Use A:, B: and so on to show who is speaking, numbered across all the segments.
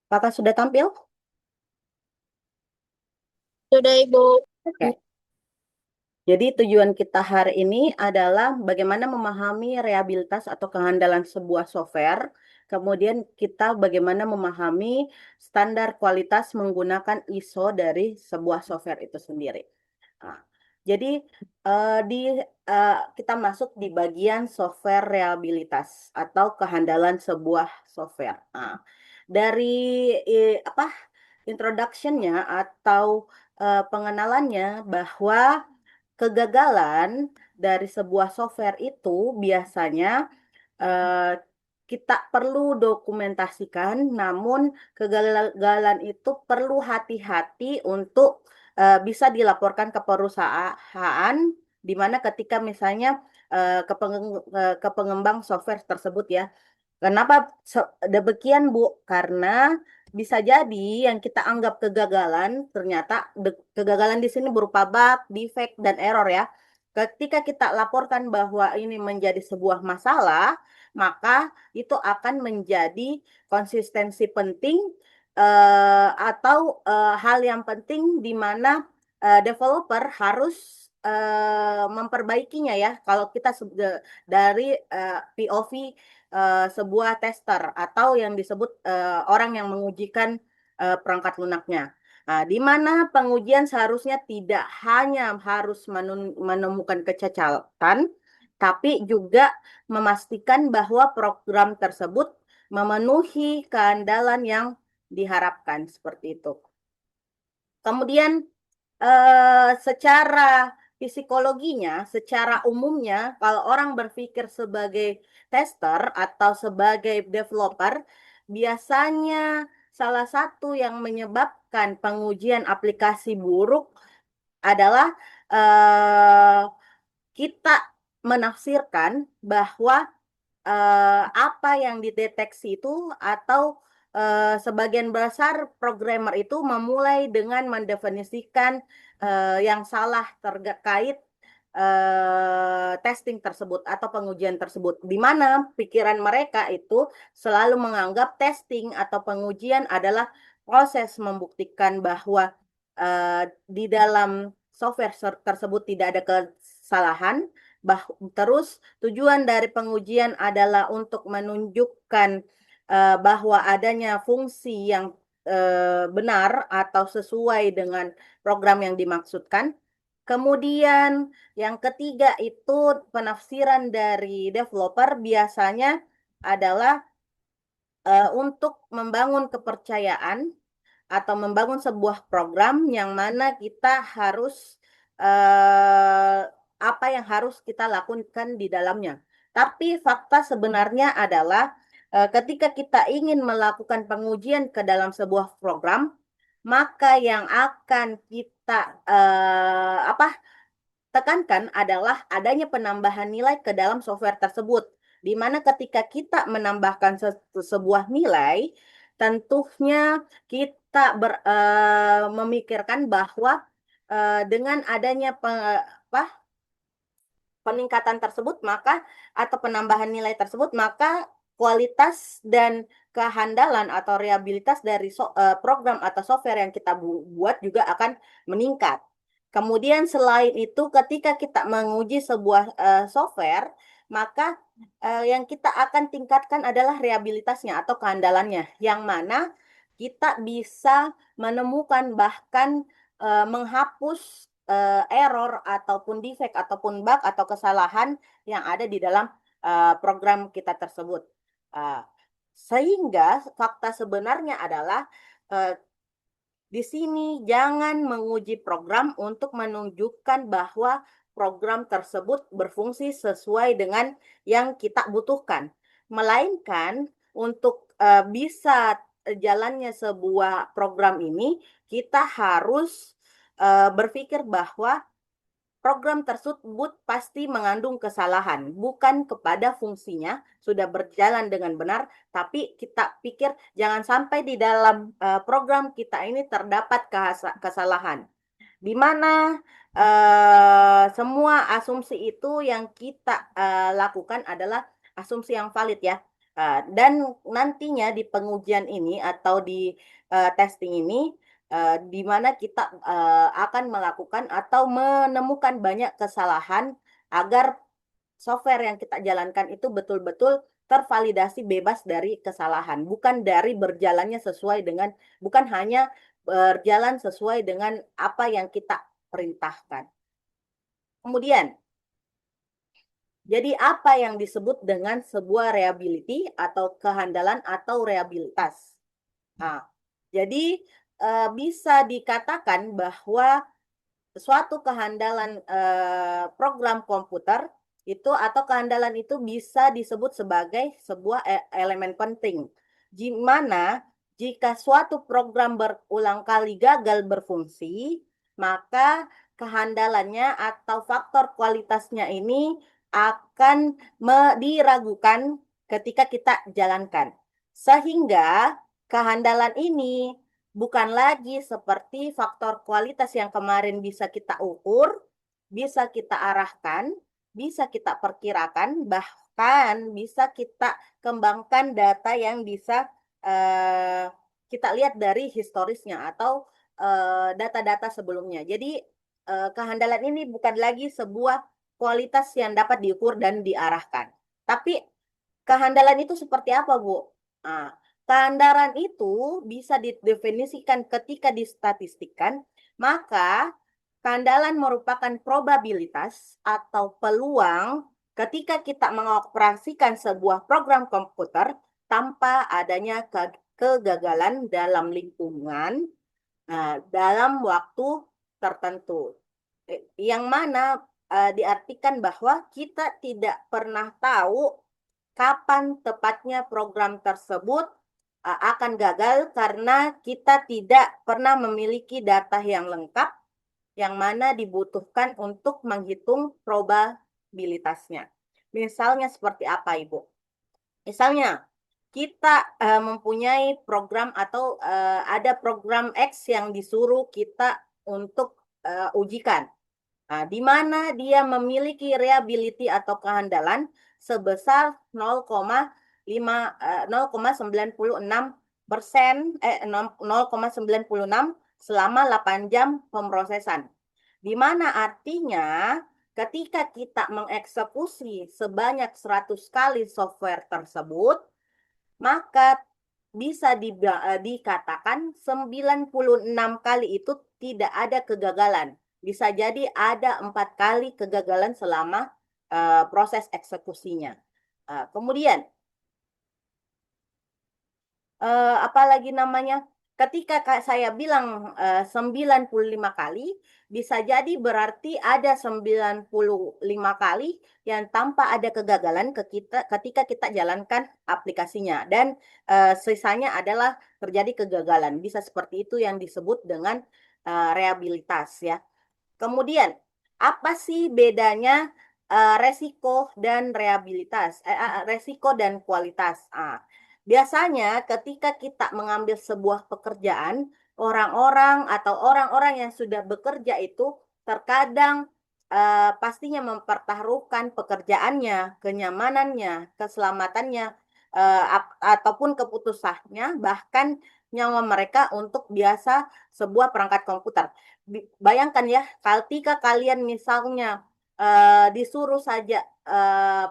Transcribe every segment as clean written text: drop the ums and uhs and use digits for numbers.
A: Kakak sudah tampil?
B: Sudah Ibu.
A: Oke. Jadi tujuan kita hari ini adalah bagaimana memahami reliabilitas atau kehandalan sebuah software. Kemudian kita bagaimana memahami standar kualitas menggunakan ISO dari sebuah software itu sendiri. Nah, jadi di kita masuk di bagian software reliabilitas atau kehandalan sebuah software. Nah, dari apa introduction-nya atau pengenalannya bahwa kegagalan dari sebuah software itu biasanya eh, kita perlu dokumentasikan, namun kegagalan itu perlu hati-hati untuk bisa dilaporkan ke perusahaan, di mana ketika misalnya ke pengembang software tersebut ya. Kenapa demikian, Bu? Karena bisa jadi yang kita anggap kegagalan, ternyata kegagalan di sini berupa bug, defect, dan error ya. Ketika kita laporkan bahwa ini menjadi sebuah masalah, maka itu akan menjadi konsistensi penting atau hal yang penting di mana developer harus memperbaikinya ya. Kalau kita dari POV sebuah tester atau yang disebut orang yang mengujikan perangkat lunaknya. Nah, di mana pengujian seharusnya tidak hanya harus menemukan kecacatan, tapi juga memastikan bahwa program tersebut memenuhi keandalan yang diharapkan seperti itu. Kemudian secara psikologinya, secara umumnya, kalau orang berpikir sebagai tester atau sebagai developer, biasanya salah satu yang menyebabkan pengujian aplikasi buruk adalah eh, kita menafsirkan bahwa apa yang dideteksi itu atau sebagian besar programmer itu memulai dengan mendefinisikan yang salah terkait testing tersebut atau pengujian tersebut, di mana pikiran mereka itu selalu menganggap testing atau pengujian adalah proses membuktikan bahwa di dalam software tersebut tidak ada kesalahan. Terus tujuan dari pengujian adalah untuk menunjukkan bahwa adanya fungsi yang benar atau sesuai dengan program yang dimaksudkan. Kemudian yang ketiga itu penafsiran dari developer biasanya adalah untuk membangun kepercayaan atau membangun sebuah program yang mana kita harus eh, apa yang harus kita lakukan di dalamnya. Tapi fakta sebenarnya adalah ketika kita ingin melakukan pengujian ke dalam sebuah program, maka yang akan kita tekankan adalah adanya penambahan nilai ke dalam software tersebut. Di mana ketika kita menambahkan sebuah nilai, tentunya kita memikirkan bahwa dengan adanya peningkatan tersebut maka atau penambahan nilai tersebut maka kualitas dan kehandalan atau reliabilitas dari program atau software yang kita buat juga akan meningkat. Kemudian selain itu ketika kita menguji sebuah software maka yang kita akan tingkatkan adalah reliabilitasnya atau kehandalannya yang mana kita bisa menemukan bahkan menghapus error ataupun defect ataupun bug atau kesalahan yang ada di dalam program kita tersebut. Uh, Sehingga fakta sebenarnya adalah uh, di sini jangan menguji program untuk menunjukkan bahwa program tersebut berfungsi sesuai dengan yang kita butuhkan, melainkan untuk bisa jalannya sebuah program ini kita harus berpikir bahwa program tersebut pasti mengandung kesalahan, bukan kepada fungsinya sudah berjalan dengan benar, tapi kita pikir jangan sampai di dalam program kita ini terdapat kesalahan. Di mana semua asumsi itu yang kita lakukan adalah asumsi yang valid ya. Dan nantinya di pengujian ini atau di testing ini, di mana kita akan melakukan atau menemukan banyak kesalahan agar software yang kita jalankan itu betul-betul tervalidasi bebas dari kesalahan, bukan hanya berjalan sesuai dengan apa yang kita perintahkan. Kemudian, jadi apa yang disebut dengan sebuah reliability atau kehandalan atau reliabilitas? Nah, jadi bisa dikatakan bahwa suatu kehandalan program komputer itu atau kehandalan itu bisa disebut sebagai sebuah elemen penting. Di mana jika suatu program berulang kali gagal berfungsi, maka kehandalannya atau faktor kualitasnya ini akan diragukan ketika kita jalankan. Sehingga kehandalan ini bukan lagi seperti faktor kualitas yang kemarin bisa kita ukur, bisa kita arahkan, bisa kita perkirakan, bahkan bisa kita kembangkan data yang bisa kita lihat dari historisnya atau data-data sebelumnya. Jadi kehandalan ini bukan lagi sebuah kualitas yang dapat diukur dan diarahkan. Tapi kehandalan itu seperti apa, Bu? Nah, kehandalan itu bisa didefinisikan ketika distatistikkan, maka kehandalan merupakan probabilitas atau peluang ketika kita mengoperasikan sebuah program komputer tanpa adanya kegagalan dalam lingkungan dalam waktu tertentu. Yang mana diartikan bahwa kita tidak pernah tahu kapan tepatnya program tersebut akan gagal karena kita tidak pernah memiliki data yang lengkap yang mana dibutuhkan untuk menghitung probabilitasnya. Misalnya seperti apa, Ibu? Misalnya, kita mempunyai program atau ada program X yang disuruh kita untuk ujikan. Nah, di mana dia memiliki reliability atau kehandalan sebesar 0,996% selama 8 jam pemrosesan. Di mana artinya ketika kita mengeksekusi sebanyak 100 kali software tersebut, maka bisa dikatakan 96 kali itu tidak ada kegagalan. Bisa jadi ada 4 kali kegagalan selama proses eksekusinya. Kemudian, apalagi namanya, ketika saya bilang 95 kali, bisa jadi berarti ada 95 kali yang tanpa ada kegagalan ketika kita jalankan aplikasinya. Dan sisanya adalah terjadi kegagalan. Bisa seperti itu yang disebut dengan reliabilitas ya. Kemudian, apa sih bedanya resiko dan resiko dan kualitas? Biasanya ketika kita mengambil sebuah pekerjaan, orang-orang yang sudah bekerja itu terkadang pastinya mempertaruhkan pekerjaannya, kenyamanannya, keselamatannya, ataupun keputusannya, bahkan nyawa mereka untuk biasa sebuah perangkat komputer. Bayangkan ya, ketika kalian misalnya disuruh saja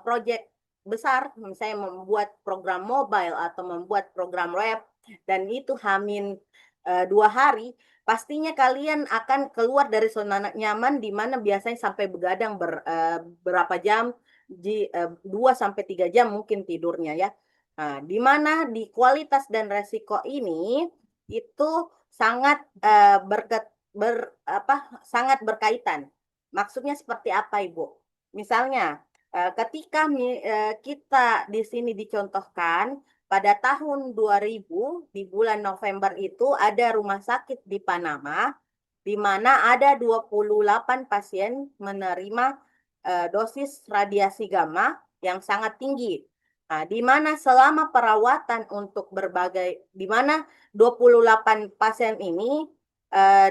A: proyek besar, misalnya membuat program mobile atau membuat program web, dan itu hamin 2 hari, pastinya kalian akan keluar dari zona nyaman di mana biasanya sampai begadang berapa jam, 2 sampai 3 jam mungkin tidurnya ya. Nah, di mana di kualitas dan resiko ini itu sangat sangat berkaitan. Maksudnya seperti apa, Ibu? Misalnya, ketika kita di sini dicontohkan pada tahun 2000 di bulan November itu ada rumah sakit di Panama di mana ada 28 pasien menerima dosis radiasi gamma yang sangat tinggi. Nah, di mana selama perawatan untuk di mana 28 pasien ini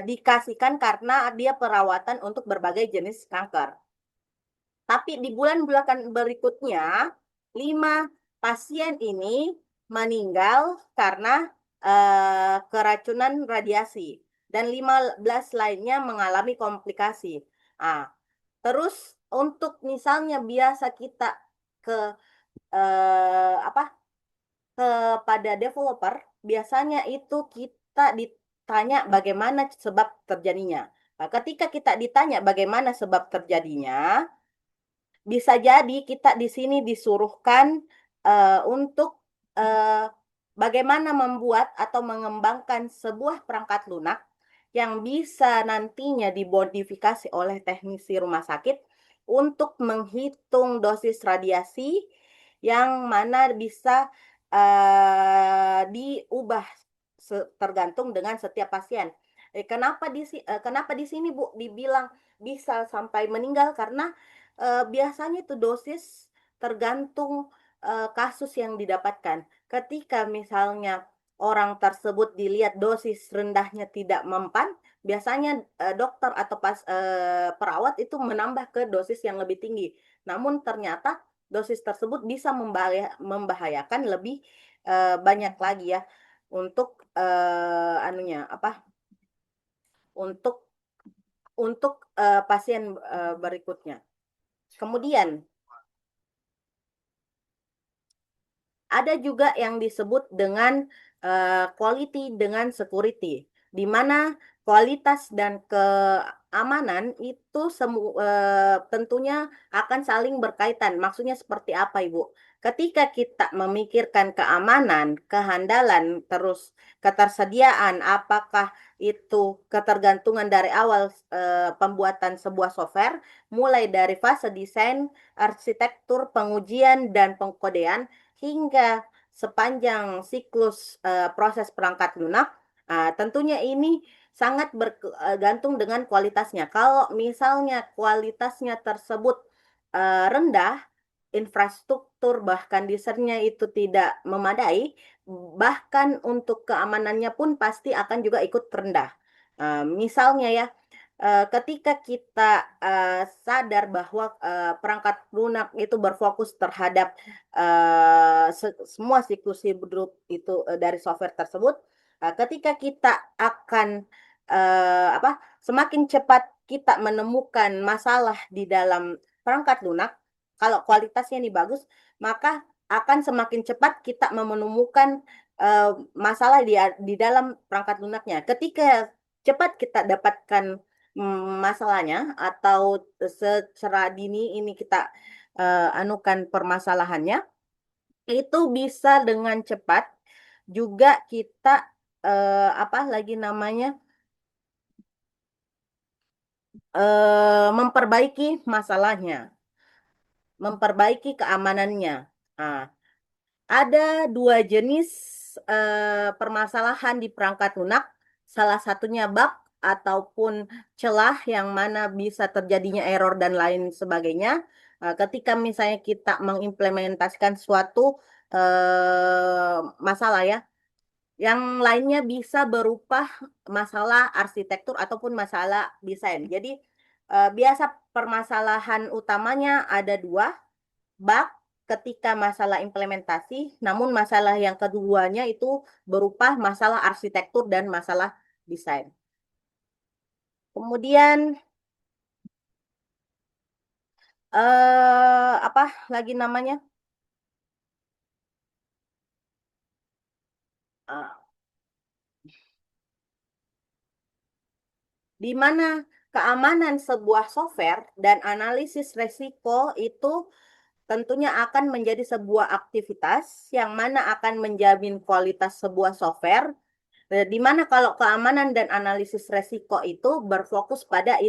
A: dikasihkan karena dia perawatan untuk berbagai jenis kanker. Tapi di bulan-bulan berikutnya, 5 pasien ini meninggal karena keracunan radiasi dan 15 lainnya mengalami komplikasi. Ah, terus untuk misalnya biasa kita ke apa kepada developer, biasanya itu kita ditanya bagaimana sebab terjadinya. Nah, ketika kita ditanya bagaimana sebab terjadinya, bisa jadi kita di sini disuruhkan untuk eh, bagaimana membuat atau mengembangkan sebuah perangkat lunak yang bisa nantinya dimodifikasi oleh teknisi rumah sakit untuk menghitung dosis radiasi yang mana bisa diubah tergantung dengan setiap pasien. Kenapa di sini Bu dibilang bisa sampai meninggal karena biasanya itu dosis tergantung kasus yang didapatkan. Ketika misalnya orang tersebut dilihat dosis rendahnya tidak mempan, biasanya dokter atau perawat itu menambah ke dosis yang lebih tinggi. Namun ternyata dosis tersebut bisa membahayakan lebih banyak lagi ya untuk anunya apa? Untuk pasien berikutnya. Kemudian ada juga yang disebut dengan quality dengan security, di mana kualitas dan keamanan itu tentunya akan saling berkaitan. Maksudnya seperti apa, Ibu? Ketika kita memikirkan keamanan, kehandalan, terus ketersediaan, apakah itu ketergantungan dari awal pembuatan sebuah software, mulai dari fase desain, arsitektur, pengujian, dan pengkodean, hingga sepanjang siklus proses perangkat lunak, tentunya ini sangat bergantung dengan kualitasnya. Kalau misalnya kualitasnya tersebut rendah, infrastruktur bahkan desainnya itu tidak memadai, bahkan untuk keamanannya pun pasti akan juga ikut rendah. Misalnya ya, ketika kita sadar bahwa perangkat lunak itu berfokus terhadap semua siklus hidup itu dari software tersebut, ketika kita akan semakin cepat kita menemukan masalah di dalam perangkat lunak, kalau kualitasnya ini bagus, maka akan semakin cepat kita menemukan masalah di dalam perangkat lunaknya. Ketika cepat kita dapatkan masalahnya atau secara dini ini kita anukan permasalahannya, itu bisa dengan cepat juga kita apa lagi namanya memperbaiki masalahnya, memperbaiki keamanannya. Nah, ada dua jenis permasalahan di perangkat lunak, salah satunya bug ataupun celah yang mana bisa terjadinya error dan lain sebagainya. Ketika misalnya kita mengimplementasikan suatu masalah ya, yang lainnya bisa berupa masalah arsitektur ataupun masalah desain. Jadi biasa permasalahan utamanya ada dua, bug ketika masalah implementasi, namun masalah yang keduanya itu berupa masalah arsitektur dan masalah desain. Kemudian apa lagi namanya? Eh, di mana keamanan sebuah software dan analisis resiko itu tentunya akan menjadi sebuah aktivitas yang mana akan menjamin kualitas sebuah software. Di mana kalau keamanan dan analisis resiko itu berfokus pada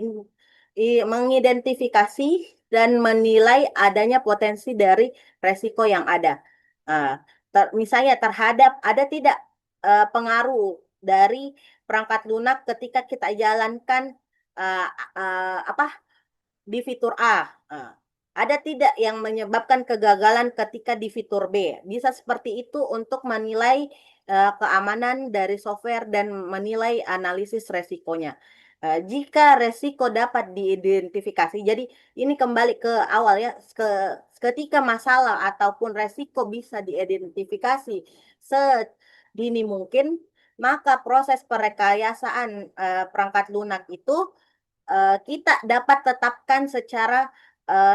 A: mengidentifikasi dan menilai adanya potensi dari resiko yang ada. Misalnya terhadap ada tidak pengaruh dari perangkat lunak ketika kita jalankan uh, apa di fitur A. Ada tidak yang menyebabkan kegagalan ketika di fitur B? Bisa seperti itu untuk menilai keamanan dari software dan menilai analisis resikonya. Jika resiko dapat diidentifikasi, jadi ini kembali ke awal ya, ketika masalah ataupun resiko bisa diidentifikasi sedini mungkin, maka proses perekayasaan perangkat lunak itu kita dapat tetapkan secara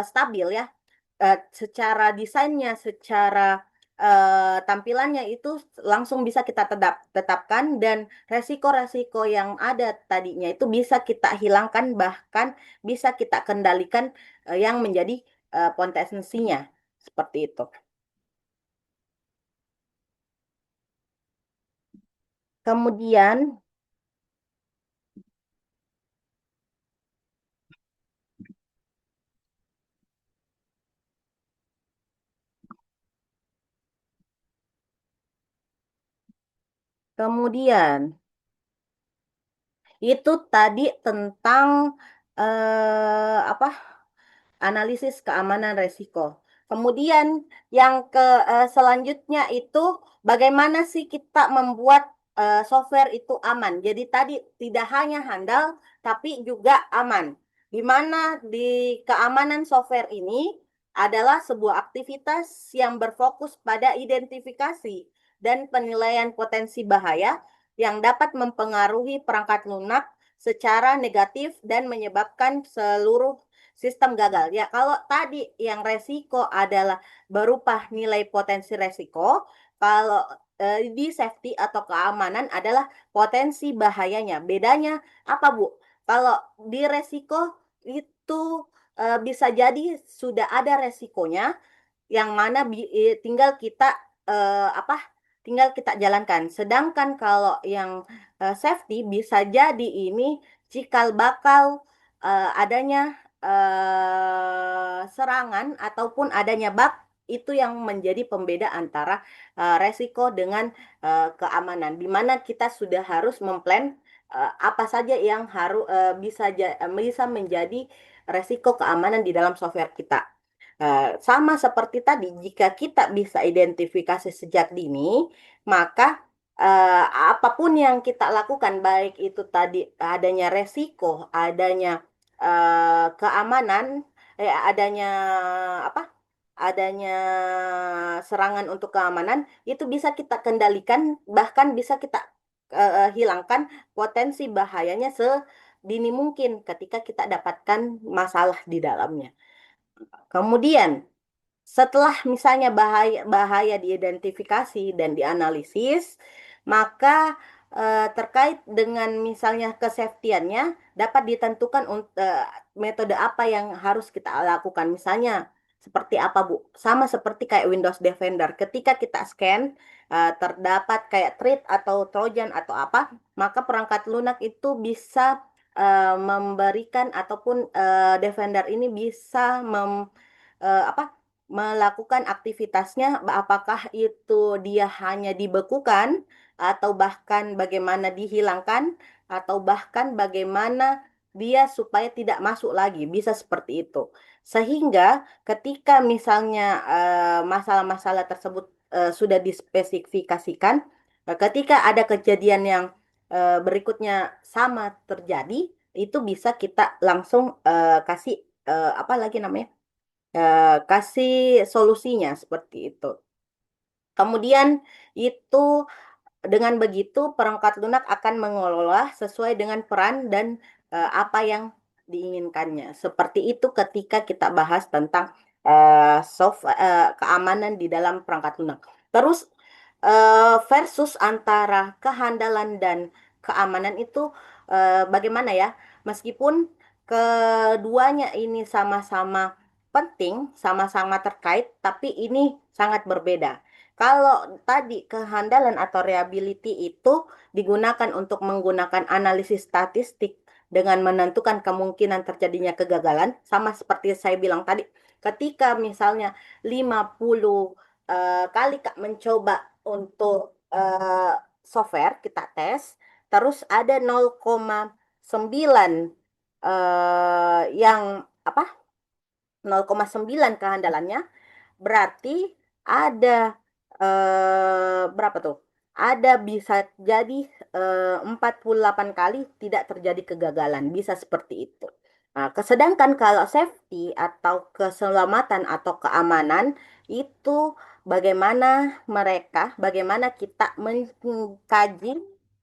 A: stabil ya, secara desainnya, secara tampilannya itu langsung bisa kita tetapkan, dan resiko-resiko yang ada tadinya itu bisa kita hilangkan, bahkan bisa kita kendalikan yang menjadi potensinya seperti itu. Kemudian, kemudian itu tadi tentang apa? Analisis keamanan resiko. Kemudian yang selanjutnya itu bagaimana sih kita membuat software itu aman. Jadi tadi tidak hanya handal tapi juga aman. Di mana di keamanan software ini adalah sebuah aktivitas yang berfokus pada identifikasi dan penilaian potensi bahaya yang dapat mempengaruhi perangkat lunak secara negatif dan menyebabkan seluruh sistem gagal. Ya, kalau tadi yang resiko adalah berupa nilai potensi resiko, kalau di safety atau keamanan adalah potensi bahayanya. Bedanya apa, Bu? Kalau di resiko itu bisa jadi sudah ada resikonya, yang mana tinggal kita apa? Tinggal kita jalankan. Sedangkan kalau yang safety bisa jadi ini cikal bakal adanya serangan ataupun adanya bug, itu yang menjadi pembeda antara resiko dengan keamanan. Di mana kita sudah harus memplan apa saja yang harus bisa menjadi resiko keamanan di dalam software kita. Sama seperti tadi, jika kita bisa identifikasi sejak dini, maka apapun yang kita lakukan, baik itu tadi adanya resiko, adanya keamanan, adanya apa? Adanya serangan untuk keamanan, itu bisa kita kendalikan, bahkan bisa kita hilangkan potensi bahayanya sedini mungkin ketika kita dapatkan masalah di dalamnya. Kemudian, setelah misalnya bahaya diidentifikasi dan dianalisis, maka terkait dengan misalnya kesafetiannya dapat ditentukan metode apa yang harus kita lakukan. Misalnya seperti apa, Bu? Sama seperti kayak Windows Defender. Ketika kita scan terdapat kayak threat atau trojan atau apa, maka perangkat lunak itu bisa memberikan ataupun Defender ini bisa apa, melakukan aktivitasnya, apakah itu dia hanya dibekukan atau bahkan bagaimana dihilangkan atau bahkan bagaimana dia supaya tidak masuk lagi, bisa seperti itu. Sehingga ketika misalnya masalah-masalah tersebut sudah dispesifikasikan, ketika ada kejadian yang berikutnya sama terjadi, itu bisa kita langsung kasih apa lagi namanya? Kasih solusinya seperti itu. Kemudian itu dengan begitu perangkat lunak akan mengelola sesuai dengan peran dan apa yang diinginkannya. Seperti itu ketika kita bahas tentang keamanan di dalam perangkat lunak. Terus versus antara kehandalan dan keamanan itu bagaimana ya? Meskipun keduanya ini sama-sama penting, sama-sama terkait, tapi ini sangat berbeda. Kalau tadi kehandalan atau reliability itu digunakan untuk menggunakan analisis statistik dengan menentukan kemungkinan terjadinya kegagalan, sama seperti saya bilang tadi, ketika misalnya 50 kali Kak mencoba untuk software kita tes, terus ada 0,9 yang apa? 0,9 kehandalannya, berarti ada berapa tuh? Ada bisa jadi 48 kali tidak terjadi kegagalan, bisa seperti itu. Nah, sedangkan kalau safety atau keselamatan atau keamanan itu bagaimana kita mengkaji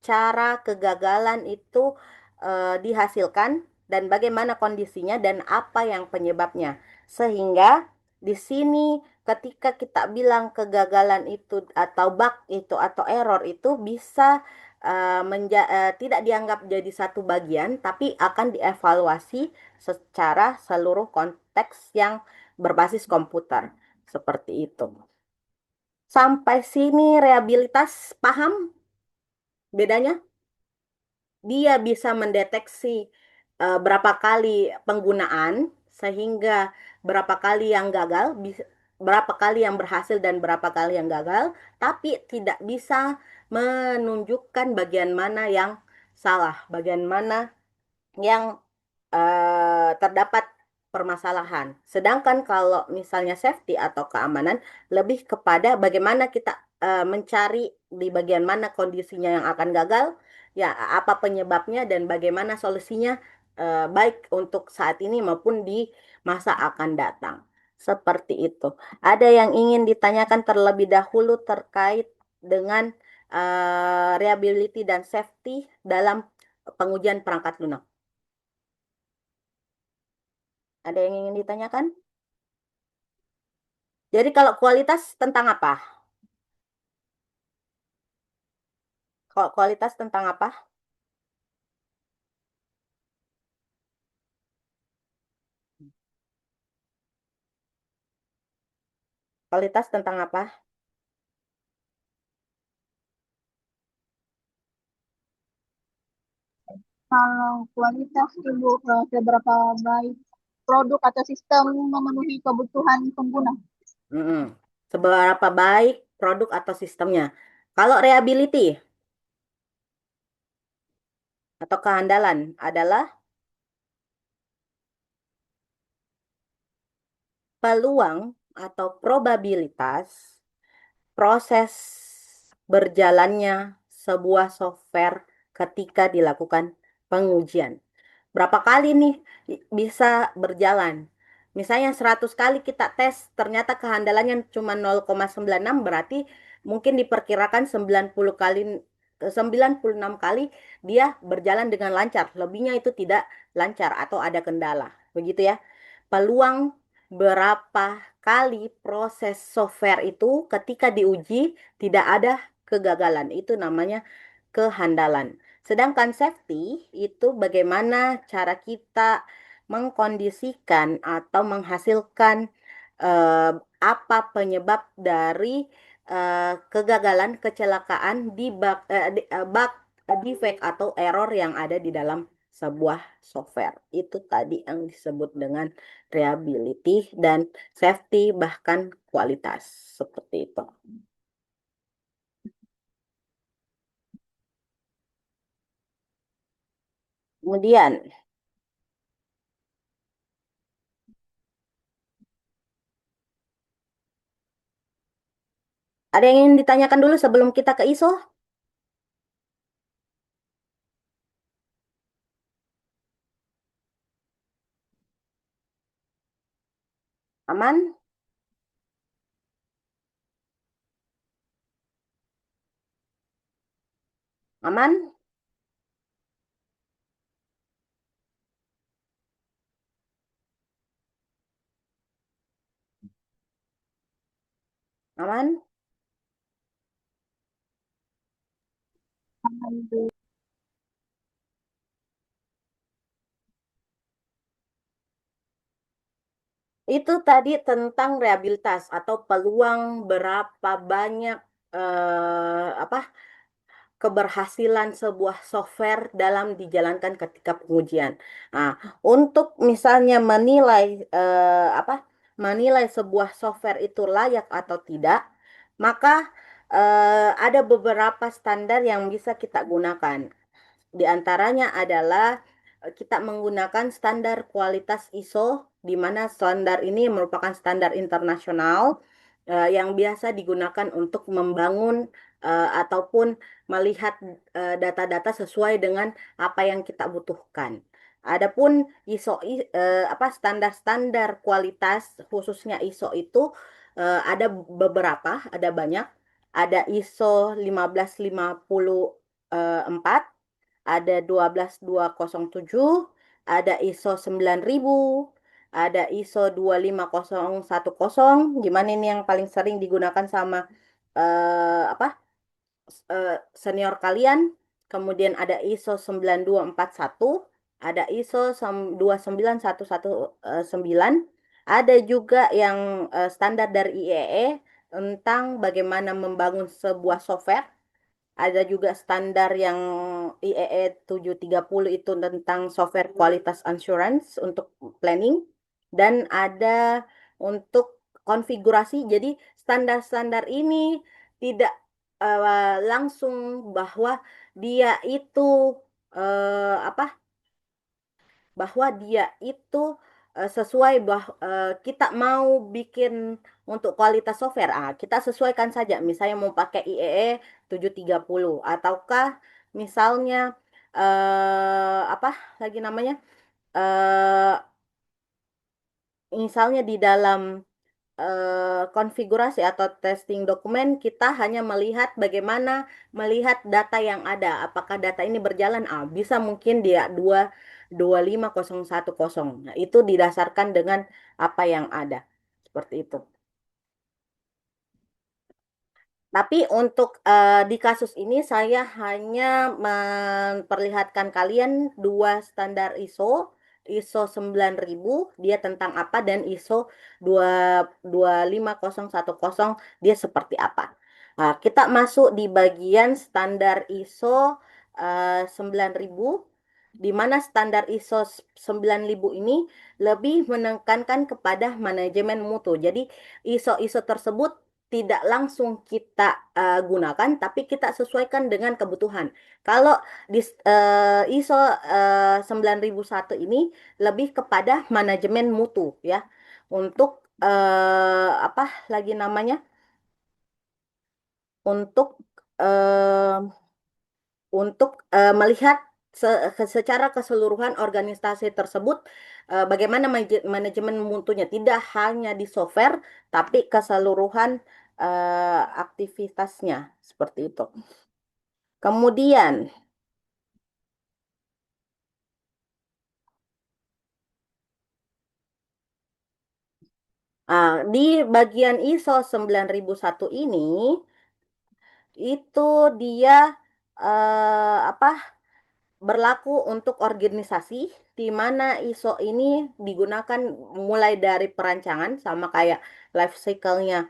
A: cara kegagalan itu dihasilkan dan bagaimana kondisinya dan apa yang penyebabnya. Sehingga di sini ketika kita bilang kegagalan itu atau bug itu atau error itu bisa tidak dianggap jadi satu bagian, tapi akan dievaluasi secara seluruh konteks yang berbasis komputer. Seperti itu. Sampai sini rehabilitas paham bedanya? Dia bisa mendeteksi berapa kali penggunaan sehingga berapa kali yang gagal, berapa kali yang berhasil dan berapa kali yang gagal, tapi tidak bisa menunjukkan bagian mana yang salah, bagian mana yang terdapat permasalahan. Sedangkan kalau misalnya safety atau keamanan lebih kepada bagaimana kita mencari di bagian mana kondisinya yang akan gagal, ya apa penyebabnya dan bagaimana solusinya baik untuk saat ini maupun di masa akan datang. Seperti itu. Ada yang ingin ditanyakan terlebih dahulu terkait dengan reliability dan safety dalam pengujian perangkat lunak. Ada yang ingin ditanyakan? Jadi kalau kualitas tentang apa? Kalau kualitas tentang apa? Kualitas tentang apa?
B: Kalau kualitas Ibu, seberapa baik produk atau sistem memenuhi kebutuhan pengguna?
A: Mm-mm. Seberapa baik produk atau sistemnya? Kalau reliability atau kehandalan adalah peluang atau probabilitas proses berjalannya sebuah software ketika dilakukan pengujian. Berapa kali nih bisa berjalan? Misalnya 100 kali kita tes, ternyata kehandalannya cuma 0,96, berarti mungkin diperkirakan 90 kali 96 kali dia berjalan dengan lancar. Lebihnya itu tidak lancar atau ada kendala. Begitu ya. Peluang berapa kali proses software itu ketika diuji tidak ada kegagalan. Itu namanya kehandalan. Sedangkan safety itu bagaimana cara kita mengkondisikan atau menghasilkan eh, apa penyebab dari kegagalan, kecelakaan di bug, defect atau error yang ada di dalam sebuah software. Itu tadi yang disebut dengan reliability dan safety bahkan kualitas seperti itu. Kemudian ada yang ingin ditanyakan dulu sebelum kita ke ISO? Aman? Aman? Aman? Itu tadi tentang rehabilitas atau peluang berapa banyak apa keberhasilan sebuah software dalam dijalankan ketika pengujian. Nah, untuk misalnya menilai sebuah software itu layak atau tidak, maka ada beberapa standar yang bisa kita gunakan. Di antaranya adalah kita menggunakan standar kualitas ISO, di mana standar ini merupakan standar internasional yang biasa digunakan untuk membangun ataupun melihat data-data sesuai dengan apa yang kita butuhkan. Adapun apa standar-standar kualitas khususnya ISO itu ada beberapa, ada banyak. Ada ISO 15204, ada 12207, ada ISO 9000, ada ISO 25010. Gimana ini yang paling sering digunakan sama apa senior kalian? Kemudian ada ISO 9241, ada ISO 29119, ada juga yang standar dari IEE tentang bagaimana membangun sebuah software. Ada juga standar yang IEE 730 itu tentang software kualitas assurance untuk planning. Dan ada untuk konfigurasi. Jadi standar-standar ini tidak langsung bahwa dia itu apa bahwa dia itu sesuai kita mau bikin untuk kualitas software. Kita sesuaikan saja. Misalnya mau pakai IEE 730 ataukah misalnya apa lagi namanya? eh Misalnya di dalam konfigurasi atau testing dokumen kita hanya melihat bagaimana melihat data yang ada. Apakah data ini berjalan? Bisa mungkin dia 25010. Nah, itu didasarkan dengan apa yang ada. Seperti itu. Tapi untuk di kasus ini saya hanya memperlihatkan kalian dua standar ISO, ISO 9000 dia tentang apa dan ISO 25010 dia seperti apa. Nah, kita masuk di bagian standar ISO 9000, di mana standar ISO 9000 ini lebih menekankan kepada manajemen mutu. Jadi ISO-ISO tersebut tidak langsung kita gunakan, tapi kita sesuaikan dengan kebutuhan. Kalau di ISO 9001 ini lebih kepada manajemen mutu ya, untuk apa lagi namanya? Untuk eh, melihat secara keseluruhan organisasi tersebut bagaimana manajemen mutunya tidak hanya di software tapi keseluruhan aktivitasnya seperti itu. Kemudian di bagian ISO 9001 ini itu dia apa berlaku untuk organisasi di mana ISO ini digunakan mulai dari perancangan sama kayak life cycle-nya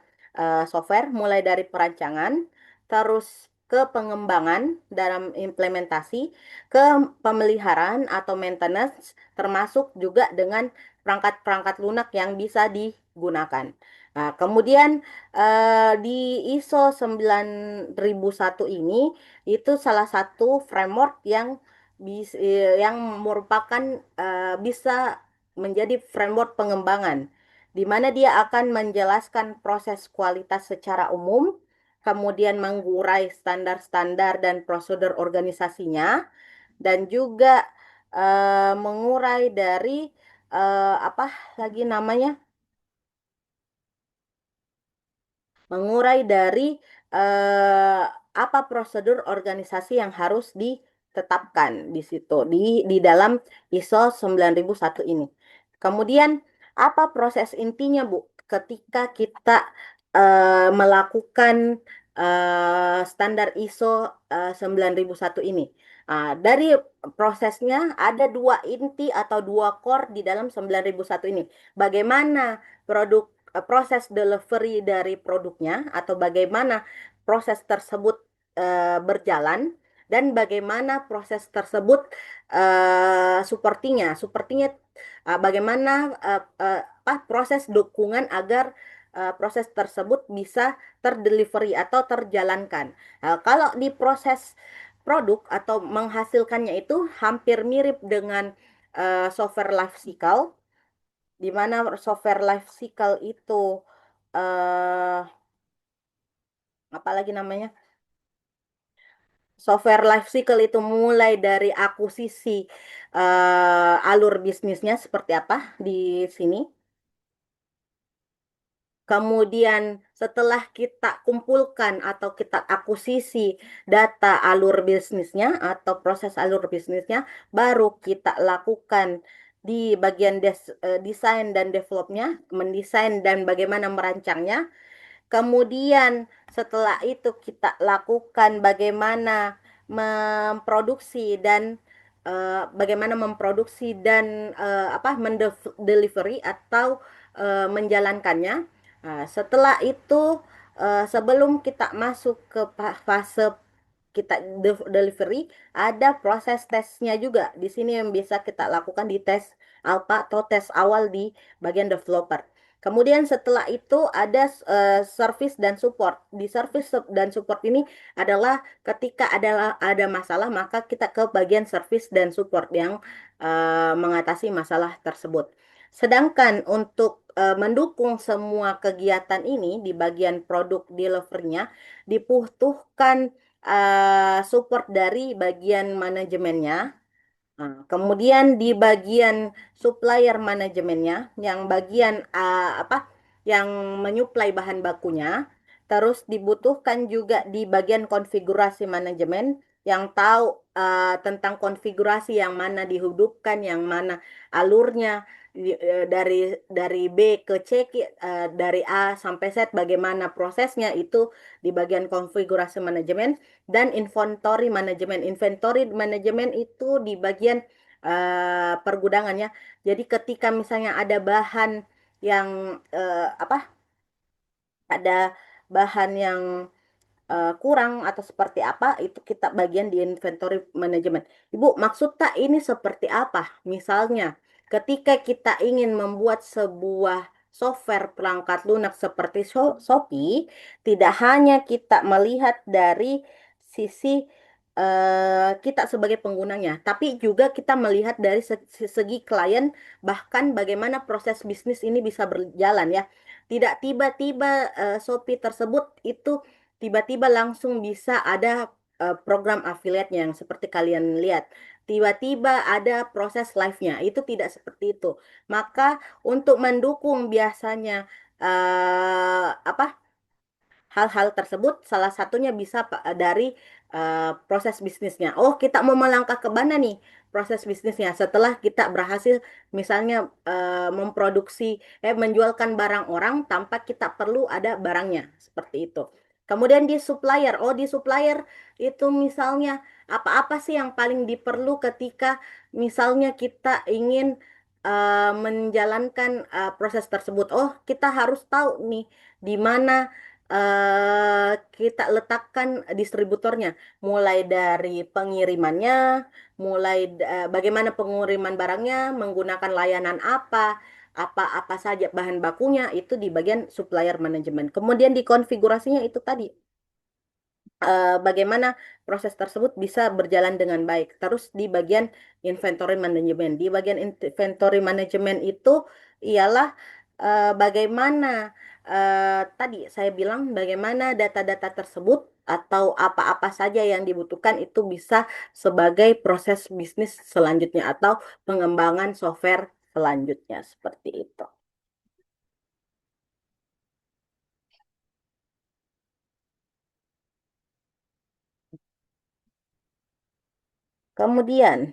A: software, mulai dari perancangan, terus ke pengembangan dalam implementasi, ke pemeliharaan atau maintenance, termasuk juga dengan perangkat-perangkat lunak yang bisa digunakan. Nah, kemudian di ISO 9001 ini itu salah satu framework yang merupakan bisa menjadi framework pengembangan, di mana dia akan menjelaskan proses kualitas secara umum, kemudian mengurai standar-standar dan prosedur organisasinya, dan juga mengurai dari apa lagi namanya? Mengurai dari eh, apa prosedur organisasi yang harus ditetapkan di situ di dalam ISO 9001 ini. Kemudian apa proses intinya Bu ketika kita melakukan standar ISO 9001 ini? Dari prosesnya ada dua inti atau dua core di dalam 9001 ini. Bagaimana proses delivery dari produknya atau bagaimana proses tersebut berjalan dan bagaimana proses tersebut sepertinya bagaimana apa proses dukungan agar proses tersebut bisa terdelivery atau terjalankan. Kalau di proses produk atau menghasilkannya itu hampir mirip dengan software life cycle, di mana software life cycle itu eh apalagi namanya? Software life cycle itu mulai dari akuisisi alur bisnisnya seperti apa di sini. Kemudian setelah kita kumpulkan atau kita akuisisi data alur bisnisnya atau proses alur bisnisnya, baru kita lakukan di bagian desain dan developnya, mendesain dan bagaimana merancangnya. Kemudian setelah itu kita lakukan bagaimana memproduksi dan bagaimana memproduksi dan apa mendelivery atau menjalankannya. Nah, setelah itu sebelum kita masuk ke fase kita delivery, ada proses tesnya juga. Di sini yang bisa kita lakukan di tes alpha atau tes awal di bagian developer. Kemudian setelah itu ada service dan support. Di service dan support ini adalah ketika ada masalah maka kita ke bagian service dan support yang mengatasi masalah tersebut. Sedangkan untuk mendukung semua kegiatan ini di bagian produk delivery-nya dibutuhkan support dari bagian manajemennya. Nah, kemudian di bagian supplier manajemennya, yang bagian apa, yang menyuplai bahan bakunya, terus dibutuhkan juga di bagian konfigurasi manajemen yang tahu tentang konfigurasi yang mana dihidupkan, yang mana alurnya dari B ke C, dari A sampai Z, bagaimana prosesnya itu di bagian konfigurasi manajemen dan inventory manajemen. Inventory manajemen itu di bagian pergudangannya. Jadi ketika misalnya ada bahan yang apa? Ada bahan yang kurang atau seperti apa itu kita bagian di inventory management. Ibu, maksud tak ini seperti apa? Misalnya, ketika kita ingin membuat sebuah software perangkat lunak seperti Shopee, tidak hanya kita melihat dari sisi kita sebagai penggunanya, tapi juga kita melihat dari segi klien, bahkan bagaimana proses bisnis ini bisa berjalan ya. Tidak tiba-tiba Shopee tersebut itu tiba-tiba langsung bisa ada program affiliate yang seperti kalian lihat. Tiba-tiba ada proses live-nya. Itu tidak seperti itu. Maka untuk mendukung biasanya apa hal-hal tersebut salah satunya bisa dari proses bisnisnya. Oh, kita mau melangkah ke mana nih proses bisnisnya setelah kita berhasil misalnya memproduksi menjualkan barang orang tanpa kita perlu ada barangnya seperti itu. Kemudian di supplier, oh di supplier itu misalnya apa-apa sih yang paling diperlu ketika misalnya kita ingin menjalankan proses tersebut. Oh, kita harus tahu nih di mana kita letakkan distributornya, mulai dari pengirimannya, mulai bagaimana pengiriman barangnya, menggunakan layanan apa saja bahan bakunya itu di bagian supplier manajemen. Kemudian di konfigurasinya itu tadi bagaimana proses tersebut bisa berjalan dengan baik. Terus di bagian inventory management, di bagian inventory management itu ialah bagaimana tadi saya bilang bagaimana data-data tersebut atau apa-apa saja yang dibutuhkan itu bisa sebagai proses bisnis selanjutnya atau pengembangan software selanjutnya seperti itu. Kemudian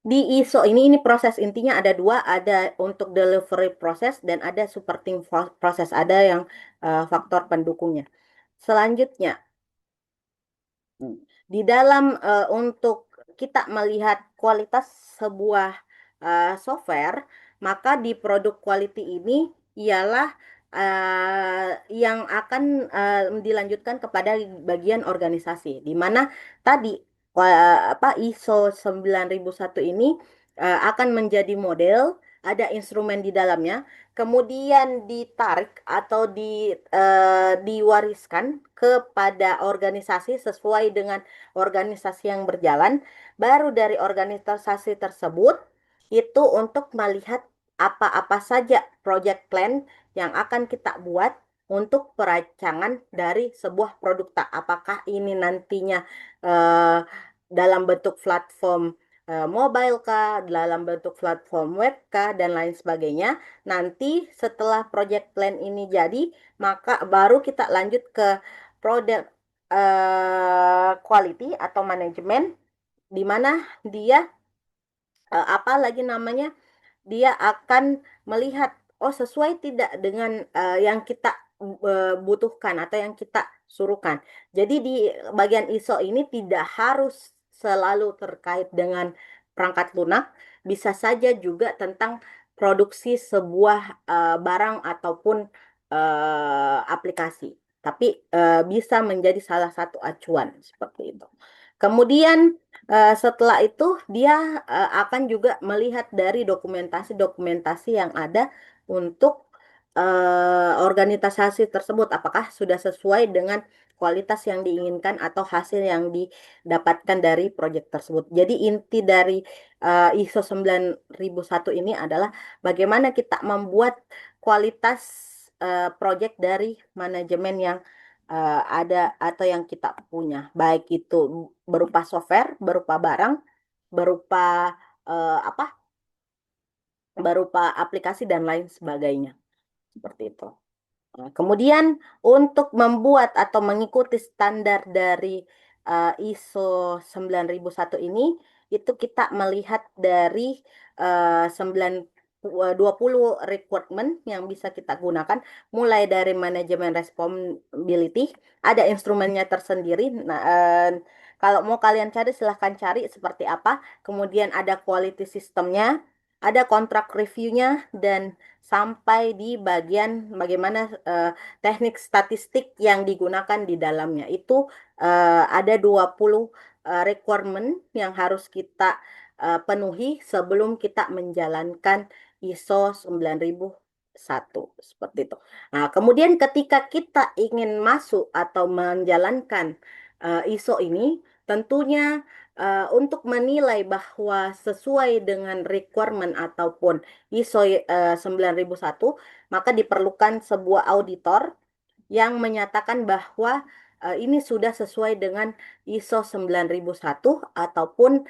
A: di ISO ini proses intinya ada dua, ada untuk delivery proses dan ada supporting proses, ada yang faktor pendukungnya. Selanjutnya, di dalam untuk kita melihat kualitas sebuah software, maka di produk quality ini ialah yang akan dilanjutkan kepada bagian organisasi, di mana tadi apa ISO 9001 ini akan menjadi model, ada instrumen di dalamnya, kemudian ditarik atau diwariskan kepada organisasi sesuai dengan organisasi yang berjalan, baru dari organisasi tersebut itu untuk melihat apa-apa saja project plan yang akan kita buat untuk perancangan dari sebuah produk tak. Apakah ini nantinya eh, dalam bentuk platform mobile kah, dalam bentuk platform web kah, dan lain sebagainya. Nanti setelah project plan ini jadi, maka baru kita lanjut ke produk quality atau manajemen, di mana dia apa lagi namanya, dia akan melihat oh sesuai tidak dengan yang kita butuhkan atau yang kita suruhkan. Jadi di bagian ISO ini tidak harus selalu terkait dengan perangkat lunak, bisa saja juga tentang produksi sebuah barang ataupun aplikasi. Tapi bisa menjadi salah satu acuan seperti itu. Kemudian setelah itu dia akan juga melihat dari dokumentasi-dokumentasi yang ada untuk organisasi tersebut, apakah sudah sesuai dengan kualitas yang diinginkan atau hasil yang didapatkan dari proyek tersebut. Jadi inti dari ISO 9001 ini adalah bagaimana kita membuat kualitas proyek dari manajemen yang ada atau yang kita punya, baik itu berupa software, berupa barang, berupa apa, berupa aplikasi dan lain sebagainya, seperti itu. Nah, kemudian untuk membuat atau mengikuti standar dari ISO 9001 ini, itu kita melihat dari 20 requirement yang bisa kita gunakan, mulai dari manajemen responsibility, ada instrumennya tersendiri. Nah, kalau mau kalian cari silahkan cari seperti apa. Kemudian ada quality systemnya, ada kontrak reviewnya, dan sampai di bagian bagaimana teknik statistik yang digunakan di dalamnya. Itu ada 20 requirement yang harus kita penuhi sebelum kita menjalankan ISO 9001 seperti itu. Nah, kemudian ketika kita ingin masuk atau menjalankan ISO ini, tentunya untuk menilai bahwa sesuai dengan requirement ataupun ISO 9001, maka diperlukan sebuah auditor yang menyatakan bahwa ini sudah sesuai dengan ISO 9001 ataupun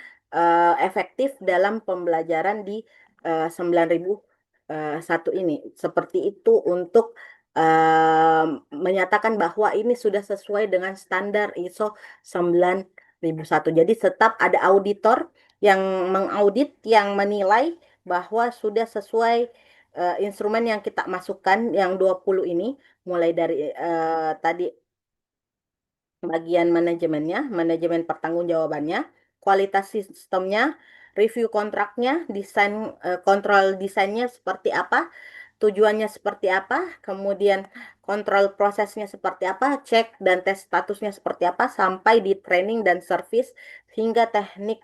A: efektif dalam pembelajaran di 9001 ini. Seperti itu untuk menyatakan bahwa ini sudah sesuai dengan standar ISO 9001. Jadi tetap ada auditor yang mengaudit, yang menilai bahwa sudah sesuai instrumen yang kita masukkan yang 20 ini, mulai dari tadi bagian manajemennya, manajemen pertanggungjawabannya, kualitas sistemnya, review kontraknya, desain kontrol desainnya seperti apa, tujuannya seperti apa, kemudian kontrol prosesnya seperti apa, cek dan tes statusnya seperti apa, sampai di training dan service hingga teknik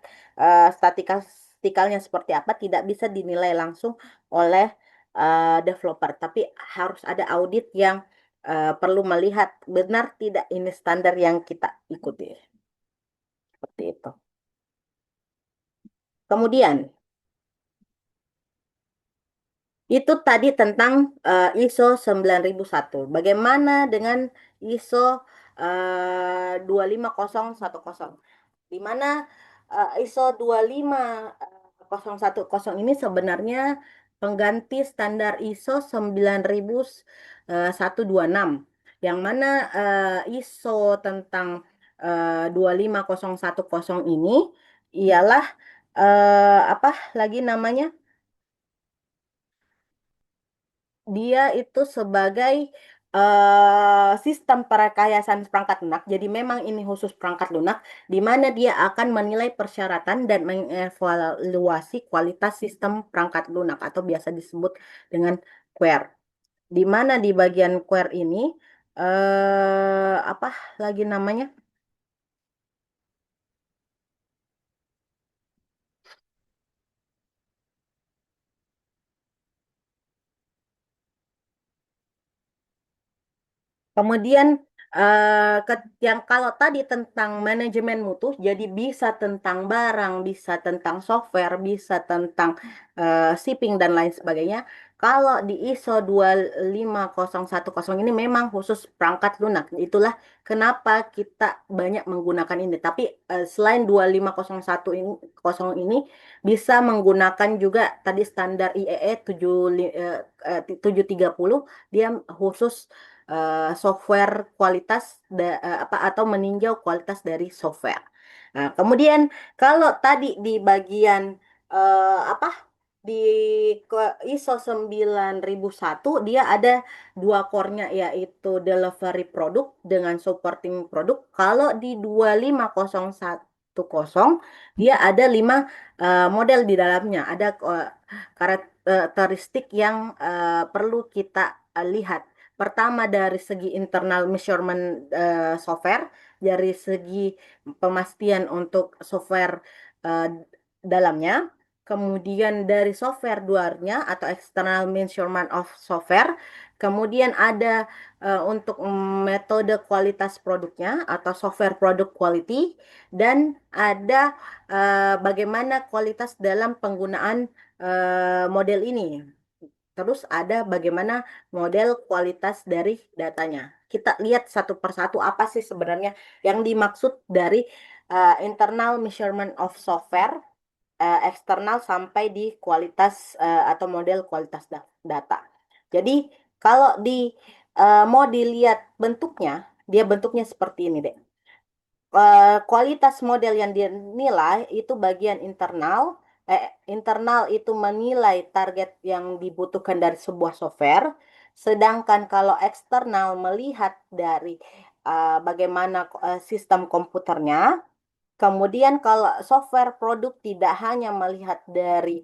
A: statistikalnya seperti apa, tidak bisa dinilai langsung oleh developer, tapi harus ada audit yang perlu melihat benar tidak ini standar yang kita ikuti. Seperti itu. Kemudian, itu tadi tentang ISO 9001. Bagaimana dengan ISO 25010? Di mana ISO 25010 ini sebenarnya pengganti standar ISO 9126, yang mana ISO tentang 25010 ini ialah apa lagi namanya? Dia itu sebagai sistem perekayaan perangkat lunak. Jadi memang ini khusus perangkat lunak, di mana dia akan menilai persyaratan dan mengevaluasi kualitas sistem perangkat lunak atau biasa disebut dengan query. Di mana di bagian query ini apa lagi namanya? Kemudian yang kalau tadi tentang manajemen mutu, jadi bisa tentang barang, bisa tentang software, bisa tentang shipping dan lain sebagainya. Kalau di ISO 25010 ini memang khusus perangkat lunak. Itulah kenapa kita banyak menggunakan ini. Tapi selain 25010 ini bisa menggunakan juga tadi standar IEE 730, dia khusus software kualitas apa atau meninjau kualitas dari software. Nah, kemudian kalau tadi di bagian apa di ISO 9001 dia ada dua core-nya yaitu delivery product dengan supporting product. Kalau di 25010 dia ada 5 model di dalamnya. Ada karakteristik yang perlu kita lihat. Pertama dari segi internal measurement software, dari segi pemastian untuk software eh, dalamnya. Kemudian dari software luarnya atau external measurement of software. Kemudian ada untuk metode kualitas produknya atau software product quality. Dan ada bagaimana kualitas dalam penggunaan model ini. Terus ada bagaimana model kualitas dari datanya. Kita lihat satu persatu apa sih sebenarnya yang dimaksud dari internal measurement of software eksternal sampai di kualitas atau model kualitas data. Jadi kalau mau dilihat bentuknya, dia bentuknya seperti ini deh. Kualitas model yang dinilai itu bagian internal. Internal itu menilai target yang dibutuhkan dari sebuah software. Sedangkan kalau eksternal melihat dari bagaimana sistem komputernya. Kemudian kalau software produk tidak hanya melihat dari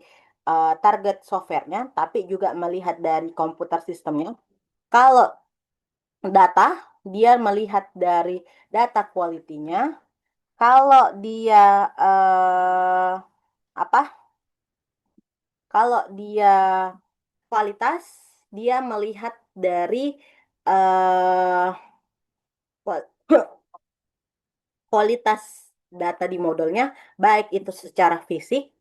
A: target softwarenya, tapi juga melihat dari komputer sistemnya. Kalau data, dia melihat dari data quality-nya. Kalau dia apa? Kalau dia kualitas, dia melihat dari eh kualitas data di modelnya, baik itu secara fisik,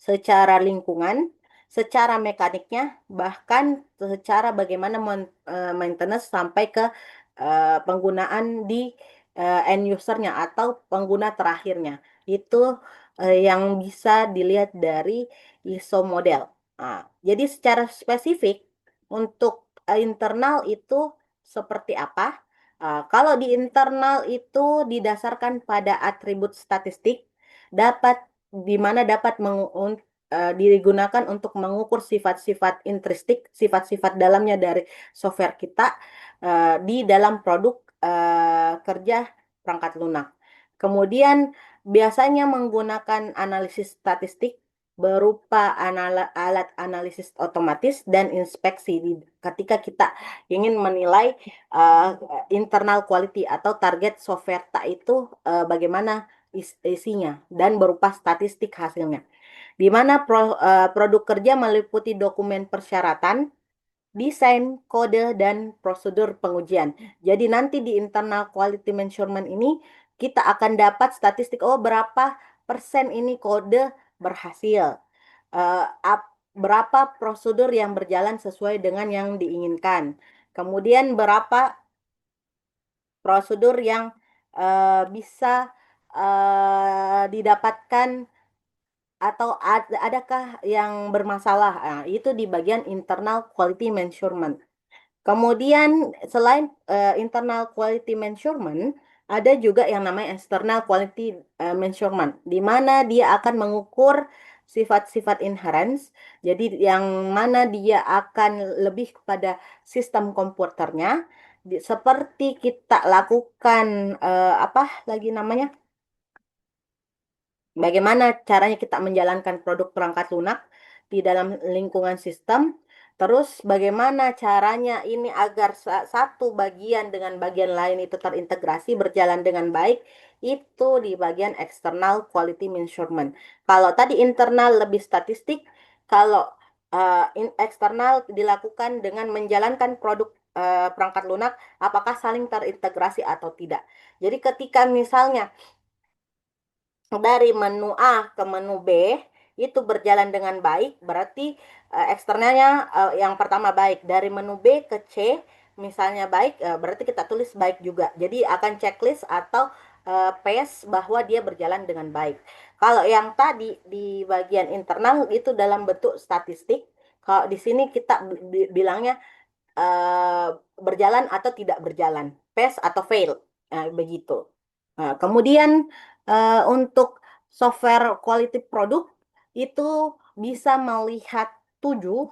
A: secara lingkungan, secara mekaniknya, bahkan secara bagaimana maintenance sampai ke penggunaan di end usernya atau pengguna terakhirnya. Itu yang bisa dilihat dari ISO model. Nah, jadi secara spesifik untuk internal itu seperti apa? Kalau di internal itu didasarkan pada atribut statistik, dapat di mana dapat digunakan untuk mengukur sifat-sifat intristik, sifat-sifat dalamnya dari software kita di dalam produk kerja perangkat lunak. Kemudian biasanya menggunakan analisis statistik berupa alat analisis otomatis dan inspeksi ketika kita ingin menilai uh, internal quality atau target software tak itu bagaimana isinya dan berupa statistik hasilnya. Di mana produk kerja meliputi dokumen persyaratan, desain, kode, dan prosedur pengujian. Jadi nanti di internal quality measurement ini kita akan dapat statistik, oh berapa persen ini kode berhasil, eh, berapa prosedur yang berjalan sesuai dengan yang diinginkan. Kemudian berapa prosedur yang bisa didapatkan atau adakah yang bermasalah. Nah, itu di bagian internal quality measurement. Kemudian selain internal quality measurement, ada juga yang namanya external quality measurement, di mana dia akan mengukur sifat-sifat inherent. Jadi yang mana dia akan lebih kepada sistem komputernya, seperti kita lakukan apa lagi namanya? Bagaimana caranya kita menjalankan produk perangkat lunak di dalam lingkungan sistem? Terus bagaimana caranya ini agar satu bagian dengan bagian lain itu terintegrasi berjalan dengan baik? Itu di bagian external quality measurement. Kalau tadi internal lebih statistik, kalau eksternal dilakukan dengan menjalankan produk perangkat lunak, apakah saling terintegrasi atau tidak. Jadi ketika misalnya dari menu A ke menu B, itu berjalan dengan baik, berarti eksternalnya yang pertama baik. Dari menu B ke C, misalnya baik, berarti kita tulis baik juga. Jadi akan checklist atau paste bahwa dia berjalan dengan baik. Kalau yang tadi di bagian internal itu dalam bentuk statistik. Kalau di sini kita bilangnya eh, berjalan atau tidak berjalan, pass atau fail, begitu. Nah, kemudian untuk software quality product itu bisa melihat 7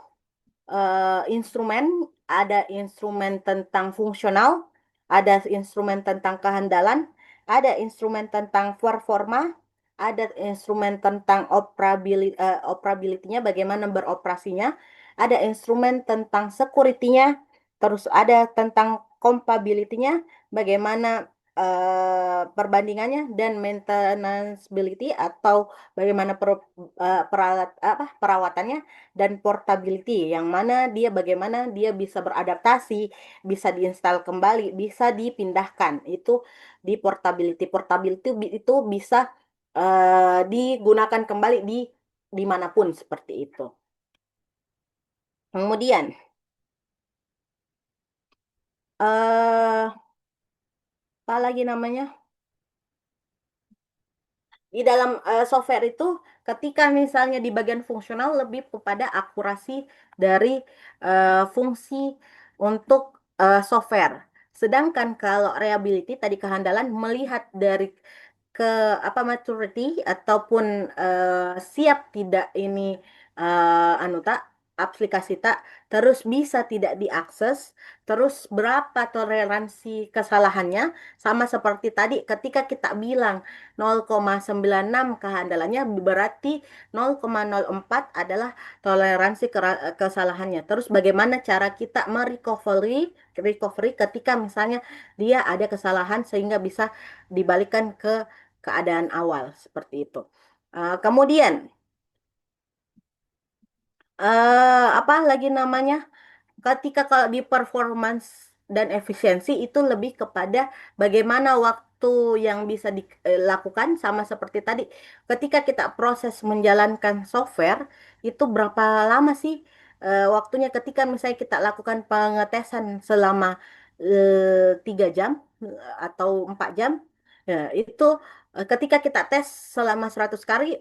A: instrumen, ada instrumen tentang fungsional, ada instrumen tentang kehandalan, ada instrumen tentang performa, ada instrumen tentang operability-nya, bagaimana beroperasinya, ada instrumen tentang security-nya, terus ada tentang compatibility-nya, bagaimana perbandingannya, dan maintenance-ability atau bagaimana perawatannya, dan portability yang mana dia bagaimana dia bisa beradaptasi, bisa diinstal kembali, bisa dipindahkan. Itu di portability. Portability itu bisa digunakan kembali di dimanapun seperti itu. Kemudian apa lagi namanya? Di dalam software itu, ketika misalnya di bagian fungsional lebih kepada akurasi dari fungsi untuk software. Sedangkan kalau reliability tadi kehandalan melihat dari ke apa maturity ataupun siap tidak ini anu tak aplikasi tak, terus bisa tidak diakses, terus berapa toleransi kesalahannya, sama seperti tadi ketika kita bilang 0,96 kehandalannya, berarti 0,04 adalah toleransi kesalahannya. Terus bagaimana cara kita recovery ketika misalnya dia ada kesalahan sehingga bisa dibalikan ke keadaan awal seperti itu. Kemudian apa lagi namanya? Ketika kalau di performance dan efisiensi itu lebih kepada bagaimana waktu yang bisa dilakukan, sama seperti tadi ketika kita proses menjalankan software itu berapa lama sih waktunya, ketika misalnya kita lakukan pengetesan selama 3 jam atau 4 jam, ya, itu ketika kita tes selama 100 kali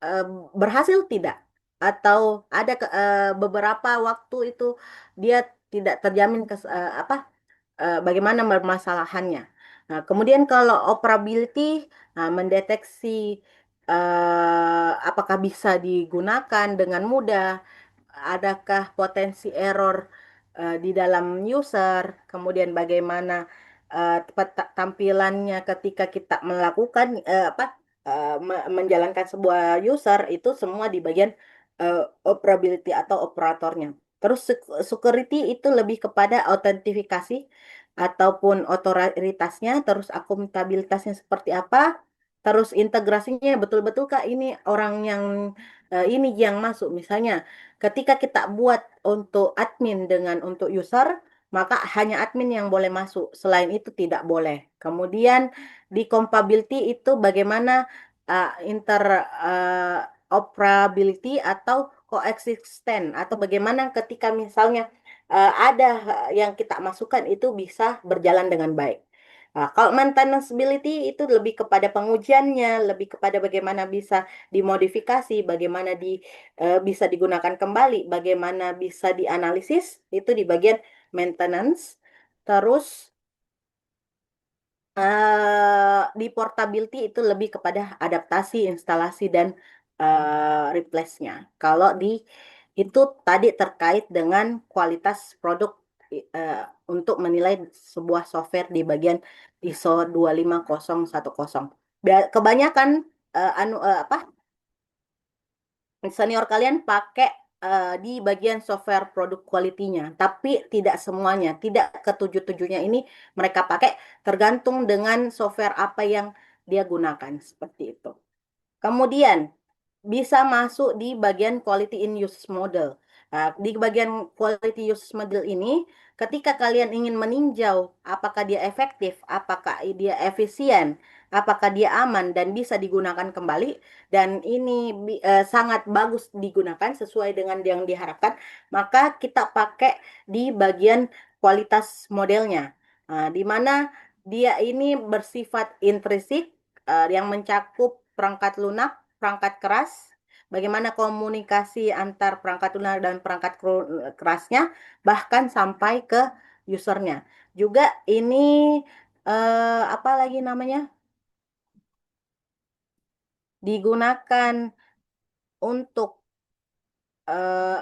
A: eh, berhasil tidak, atau ada beberapa waktu itu dia tidak terjamin apa bagaimana permasalahannya. Nah, kemudian kalau operability, nah, mendeteksi apakah bisa digunakan dengan mudah, adakah potensi error di dalam user, kemudian bagaimana tampilannya ketika kita melakukan apa menjalankan sebuah user, itu semua di bagian operability atau operatornya. Terus security itu lebih kepada autentifikasi ataupun otoritasnya, terus akuntabilitasnya seperti apa, terus integrasinya betul-betul Kak ini orang yang ini yang masuk. Misalnya ketika kita buat untuk admin dengan untuk user, maka hanya admin yang boleh masuk, selain itu tidak boleh. Kemudian di compatibility itu bagaimana inter operability atau coexisten, atau bagaimana ketika misalnya ada yang kita masukkan itu bisa berjalan dengan baik. Nah, kalau maintenance itu lebih kepada pengujiannya, lebih kepada bagaimana bisa dimodifikasi, bagaimana bisa digunakan kembali, bagaimana bisa dianalisis, itu di bagian maintenance. Terus di portability itu lebih kepada adaptasi, instalasi, dan replace-nya. Kalau di itu tadi terkait dengan kualitas produk eh, untuk menilai sebuah software di bagian ISO 25010. Kebanyakan apa senior kalian pakai di bagian software produk quality-nya, tapi tidak semuanya, tidak ketujuh-tujuhnya ini mereka pakai, tergantung dengan software apa yang dia gunakan, seperti itu. Kemudian bisa masuk di bagian quality in use model. Di bagian quality use model ini, ketika kalian ingin meninjau apakah dia efektif, apakah dia efisien, apakah dia aman dan bisa digunakan kembali, dan ini sangat bagus digunakan sesuai dengan yang diharapkan, maka kita pakai di bagian kualitas modelnya. Di mana dia ini bersifat intrinsik, yang mencakup perangkat lunak, perangkat keras, bagaimana komunikasi antar perangkat lunak dan perangkat kerasnya, bahkan sampai ke usernya. Juga ini apa lagi namanya? Digunakan untuk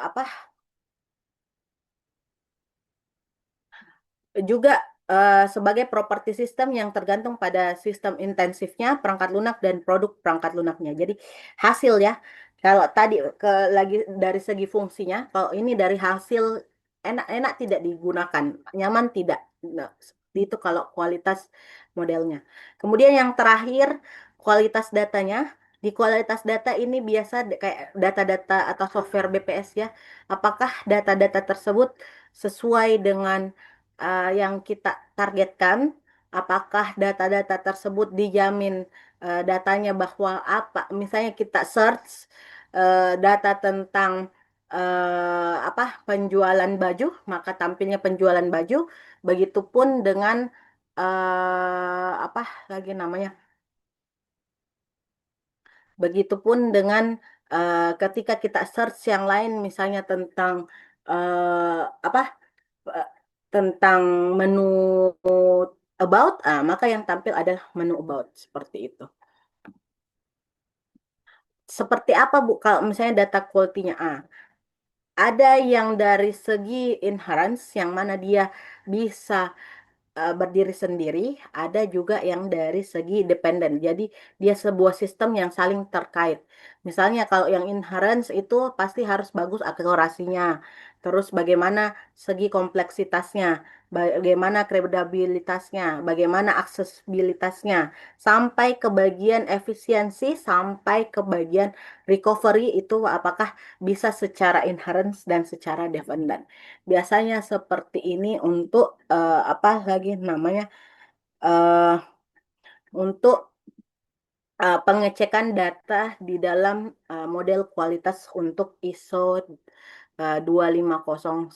A: apa? Juga sebagai properti sistem yang tergantung pada sistem intensifnya, perangkat lunak dan produk perangkat lunaknya. Jadi hasil ya, kalau tadi lagi dari segi fungsinya, kalau ini dari hasil enak-enak tidak digunakan, nyaman tidak. Nah, seperti itu kalau kualitas modelnya. Kemudian yang terakhir, kualitas datanya. Di kualitas data ini biasa kayak data-data atau software BPS ya. Apakah data-data tersebut sesuai dengan yang kita targetkan, apakah data-data tersebut dijamin datanya bahwa apa, misalnya kita search data tentang apa penjualan baju, maka tampilnya penjualan baju, begitupun dengan apa lagi namanya, begitupun dengan ketika kita search yang lain, misalnya tentang apa eh, tentang menu about, maka yang tampil adalah menu about seperti itu. Seperti apa Bu kalau misalnya data quality-nya ada yang dari segi inherence yang mana dia bisa berdiri sendiri, ada juga yang dari segi dependen. Jadi dia sebuah sistem yang saling terkait. Misalnya kalau yang inherence itu pasti harus bagus akurasinya. Terus bagaimana segi kompleksitasnya, bagaimana kredibilitasnya, bagaimana aksesibilitasnya, sampai ke bagian efisiensi, sampai ke bagian recovery itu apakah bisa secara inherence dan secara dependent. Biasanya seperti ini untuk apa lagi namanya eh untuk pengecekan data di dalam model kualitas untuk ISO 25010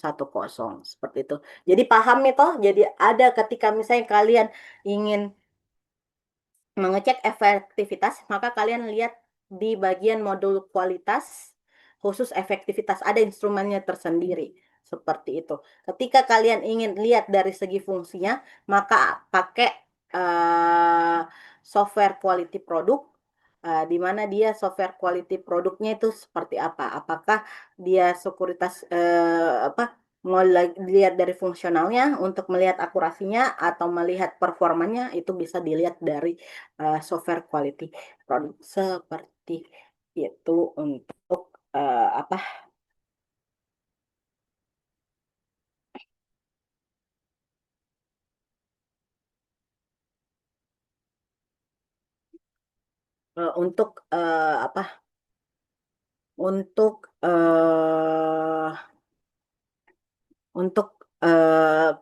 A: seperti itu. Jadi paham itu. Jadi ada ketika misalnya kalian ingin mengecek efektivitas, maka kalian lihat di bagian modul kualitas khusus efektivitas, ada instrumennya tersendiri. Seperti itu. Ketika kalian ingin lihat dari segi fungsinya, maka pakai eh, software quality produk, di mana dia software quality produknya itu seperti apa? Apakah dia sekuritas apa? Mau lihat dari fungsionalnya untuk melihat akurasinya atau melihat performanya, itu bisa dilihat dari software quality produk seperti itu untuk apa untuk apa untuk untuk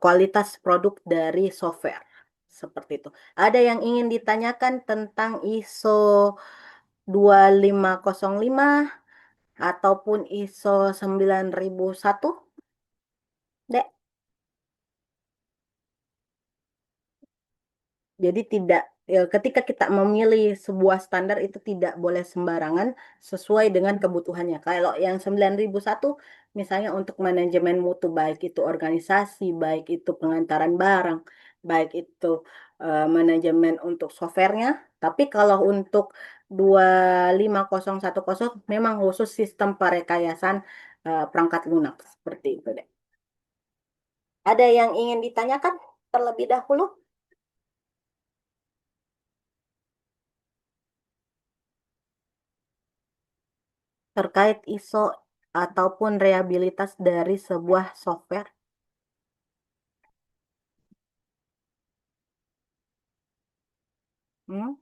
A: kualitas produk dari software seperti itu. Ada yang ingin ditanyakan tentang ISO 2505 ataupun ISO 9001, Dek? Jadi tidak ketika kita memilih sebuah standar itu tidak boleh sembarangan, sesuai dengan kebutuhannya. Kalau yang 9001 misalnya untuk manajemen mutu, baik itu organisasi, baik itu pengantaran barang, baik itu manajemen untuk softwarenya. Tapi kalau untuk 25010 memang khusus sistem perekayasan perangkat lunak seperti itu, deh. Ada yang ingin ditanyakan terlebih dahulu terkait ISO ataupun reliabilitas dari sebuah software? Hmm?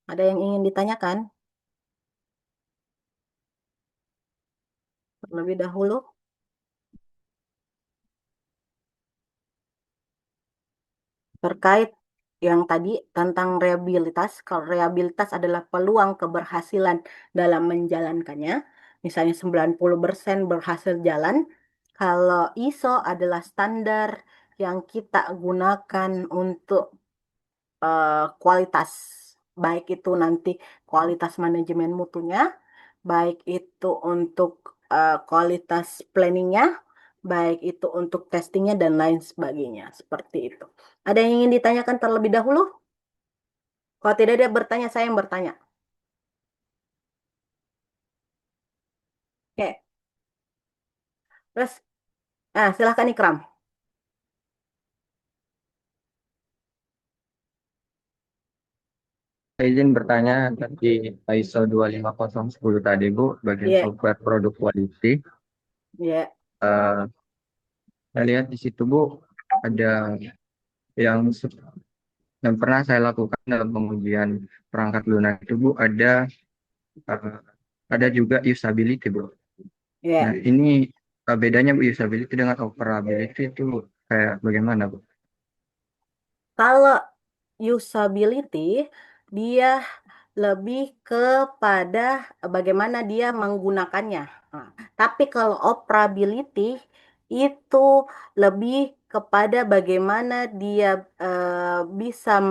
A: Ada yang ingin ditanyakan? Lebih dahulu terkait yang tadi tentang rehabilitas. Kalau rehabilitas adalah peluang keberhasilan dalam menjalankannya. Misalnya 90% berhasil jalan. Kalau ISO adalah standar yang kita gunakan untuk kualitas, baik itu nanti kualitas manajemen mutunya, baik itu untuk kualitas planningnya, baik itu untuk testingnya dan lain sebagainya, seperti itu. Ada yang ingin ditanyakan terlebih dahulu? Kalau tidak dia bertanya, saya yang bertanya. Oke, terus, silahkan Ikram.
C: Saya izin bertanya tadi ISO 25010 tadi Bu, bagian
A: Iya,
C: software produk quality.
A: iya.
C: Eh, saya lihat di situ Bu, ada yang yang pernah saya lakukan dalam pengujian perangkat lunak itu Bu, eh, ada juga usability Bu. Nah
A: Iya.
C: ini bedanya Bu usability dengan operability itu kayak bagaimana Bu?
A: Kalau usability, dia lebih kepada bagaimana dia menggunakannya. Nah, tapi kalau operability itu lebih kepada bagaimana dia bisa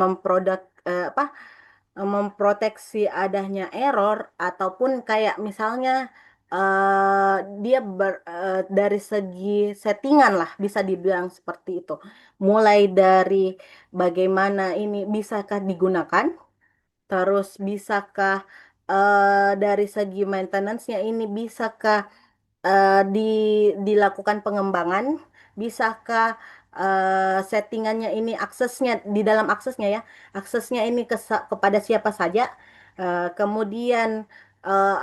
A: memproteksi adanya error ataupun kayak misalnya dia dari segi settingan lah bisa dibilang seperti itu. Mulai dari bagaimana ini bisakah digunakan. Terus bisakah dari segi maintenance-nya ini bisakah dilakukan pengembangan? Bisakah settingannya ini aksesnya di dalam aksesnya ya, aksesnya ini kepada siapa saja? Kemudian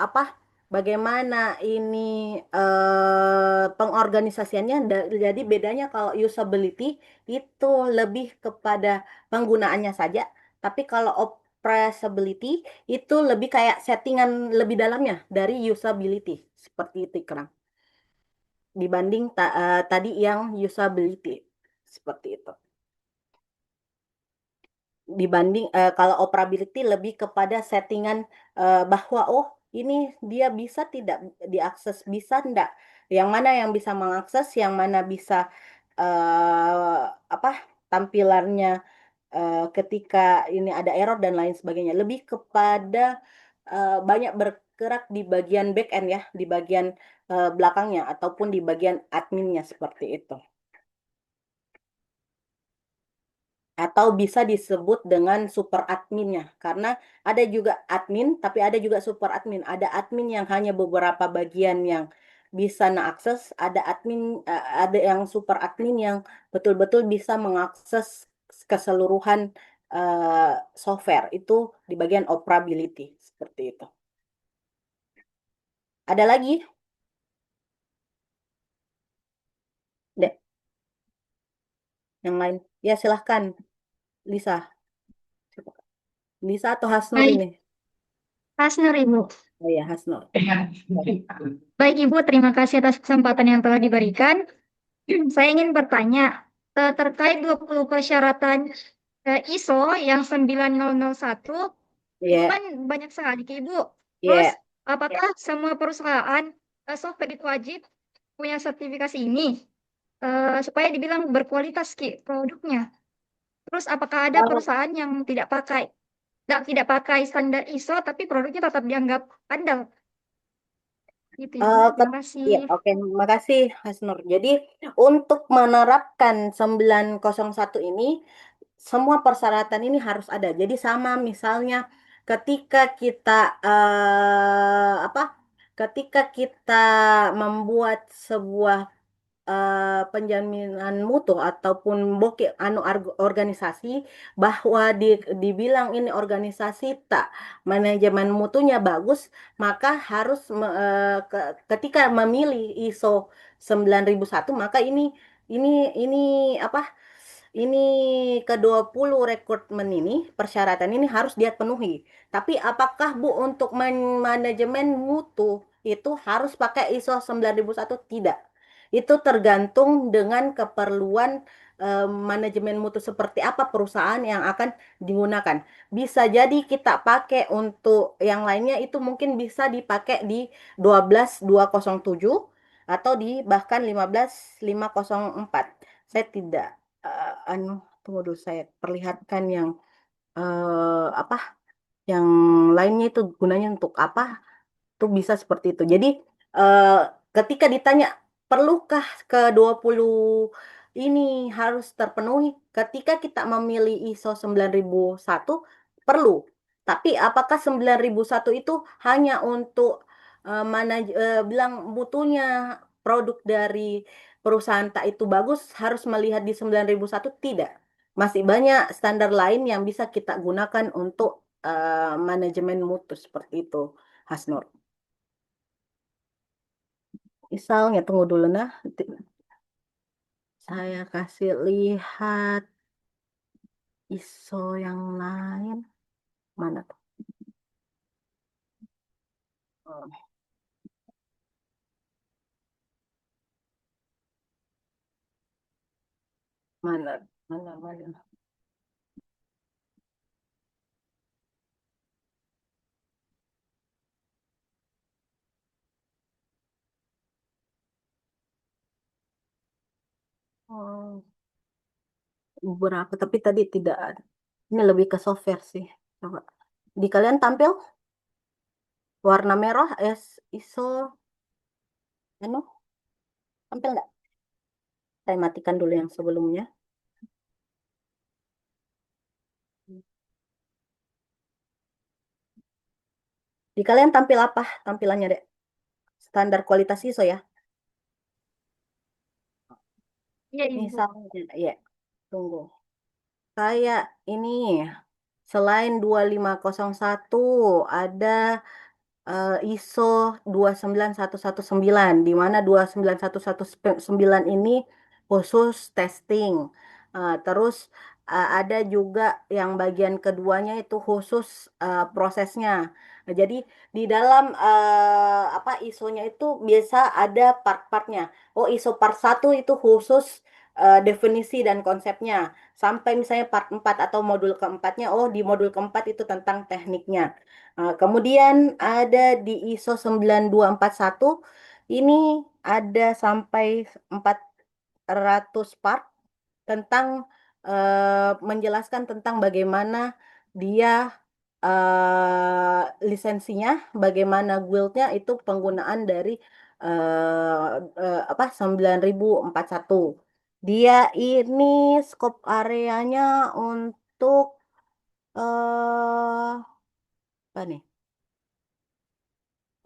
A: apa? Bagaimana ini pengorganisasiannya? Jadi bedanya kalau usability itu lebih kepada penggunaannya saja, tapi kalau operability itu lebih kayak settingan lebih dalamnya dari usability seperti itu Ikram. Dibanding tadi yang usability seperti itu. Dibanding kalau operability lebih kepada settingan bahwa oh ini dia bisa tidak diakses, bisa enggak, yang mana yang bisa mengakses, yang mana bisa apa tampilannya ketika ini ada error dan lain sebagainya. Lebih kepada banyak bergerak di bagian back end ya, di bagian belakangnya ataupun di bagian adminnya seperti itu. Atau bisa disebut dengan super adminnya, karena ada juga admin tapi ada juga super admin. Ada admin yang hanya beberapa bagian yang bisa mengakses, ada admin ada yang super admin yang betul-betul bisa mengakses keseluruhan software itu di bagian operability seperti itu. Ada lagi deh yang lain, ya silahkan Lisa. Lisa atau Hasnur
D: Baik,
A: ini?
D: Hasnur Ibu.
A: Oh ya, Hasnur.
D: Baik Ibu, terima kasih atas kesempatan yang telah diberikan. Saya ingin bertanya terkait 20 persyaratan ISO yang 9001, itu
A: Iya,
D: kan banyak sekali Ki, Ibu. Terus
A: iya.
D: apakah semua perusahaan software itu wajib punya sertifikasi ini supaya dibilang berkualitas Ki produknya? Terus apakah ada
A: Kalau
D: perusahaan yang tidak pakai standar ISO tapi produknya tetap dianggap andal? Gitu Ibu.
A: Eh,
D: Terima
A: ket-
D: kasih.
A: ya, oke, makasih Hasnur. Jadi, untuk menerapkan 901 ini, semua persyaratan ini harus ada. Jadi, sama misalnya ketika kita apa? Ketika kita membuat sebuah penjaminan mutu ataupun organisasi bahwa dibilang ini organisasi tak manajemen mutunya bagus, maka harus ketika memilih ISO 9001 maka ini ini apa ini ke-20 rekrutmen ini persyaratan ini harus dia penuhi. Tapi apakah Bu untuk manajemen mutu itu harus pakai ISO 9001 tidak. Itu tergantung dengan keperluan manajemen mutu seperti apa perusahaan yang akan digunakan. Bisa jadi kita pakai untuk yang lainnya itu mungkin bisa dipakai di 12207 atau di bahkan 15504. Saya tidak tunggu dulu saya perlihatkan yang apa yang lainnya itu gunanya untuk apa tuh bisa seperti itu. Jadi eh, ketika ditanya perlukah ke 20 ini harus terpenuhi ketika kita memilih ISO 9001 perlu. Tapi apakah 9001 itu hanya untuk mana bilang mutunya produk dari perusahaan tak itu bagus harus melihat di 9001 tidak. Masih banyak standar lain yang bisa kita gunakan untuk manajemen mutu seperti itu, Hasnur. Misalnya, tunggu dulu nah. Saya kasih lihat ISO yang lain. Mana tuh? Oh, mana, mana. Oh, berapa? Tapi tadi tidak ada. Ini lebih ke software sih. Coba. Di kalian tampil warna merah, ISO, anu, tampil nggak? Saya matikan dulu yang sebelumnya. Di kalian tampil apa tampilannya, Dek? Standar kualitas ISO ya?
D: Iya, Ibu.
A: Misalnya, ya, tunggu. Kayak ini, selain 2501 ada ISO 29119 di mana 29119 ini khusus testing. Terus ada juga yang bagian keduanya itu khusus prosesnya. Nah, jadi di dalam apa ISO-nya itu biasa ada part-partnya. Oh, ISO part 1 itu khusus definisi dan konsepnya. Sampai misalnya part 4 atau modul keempatnya, oh di modul keempat itu tentang tekniknya. Kemudian ada di ISO 9241 ini ada sampai 400 part tentang menjelaskan tentang bagaimana dia lisensinya, bagaimana guildnya itu penggunaan dari apa 9041. Dia ini scope areanya untuk apa nih?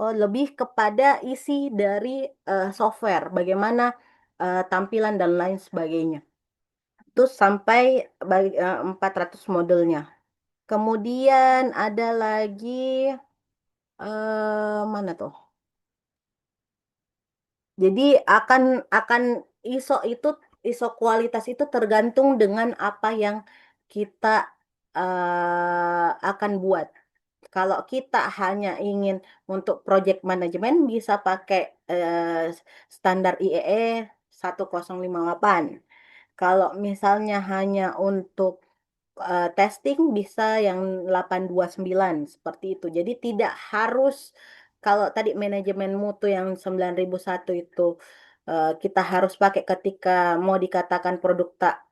A: Oh, lebih kepada isi dari software, bagaimana tampilan dan lain sebagainya. Terus sampai 400 modelnya. Kemudian ada lagi mana tuh? Jadi akan ISO itu ISO kualitas itu tergantung dengan apa yang kita akan buat. Kalau kita hanya ingin untuk project manajemen bisa pakai standar IEE 1058. Kalau misalnya hanya untuk testing bisa yang 829 seperti itu. Jadi tidak harus kalau tadi manajemen mutu yang 9001 itu kita harus pakai ketika mau dikatakan produk tak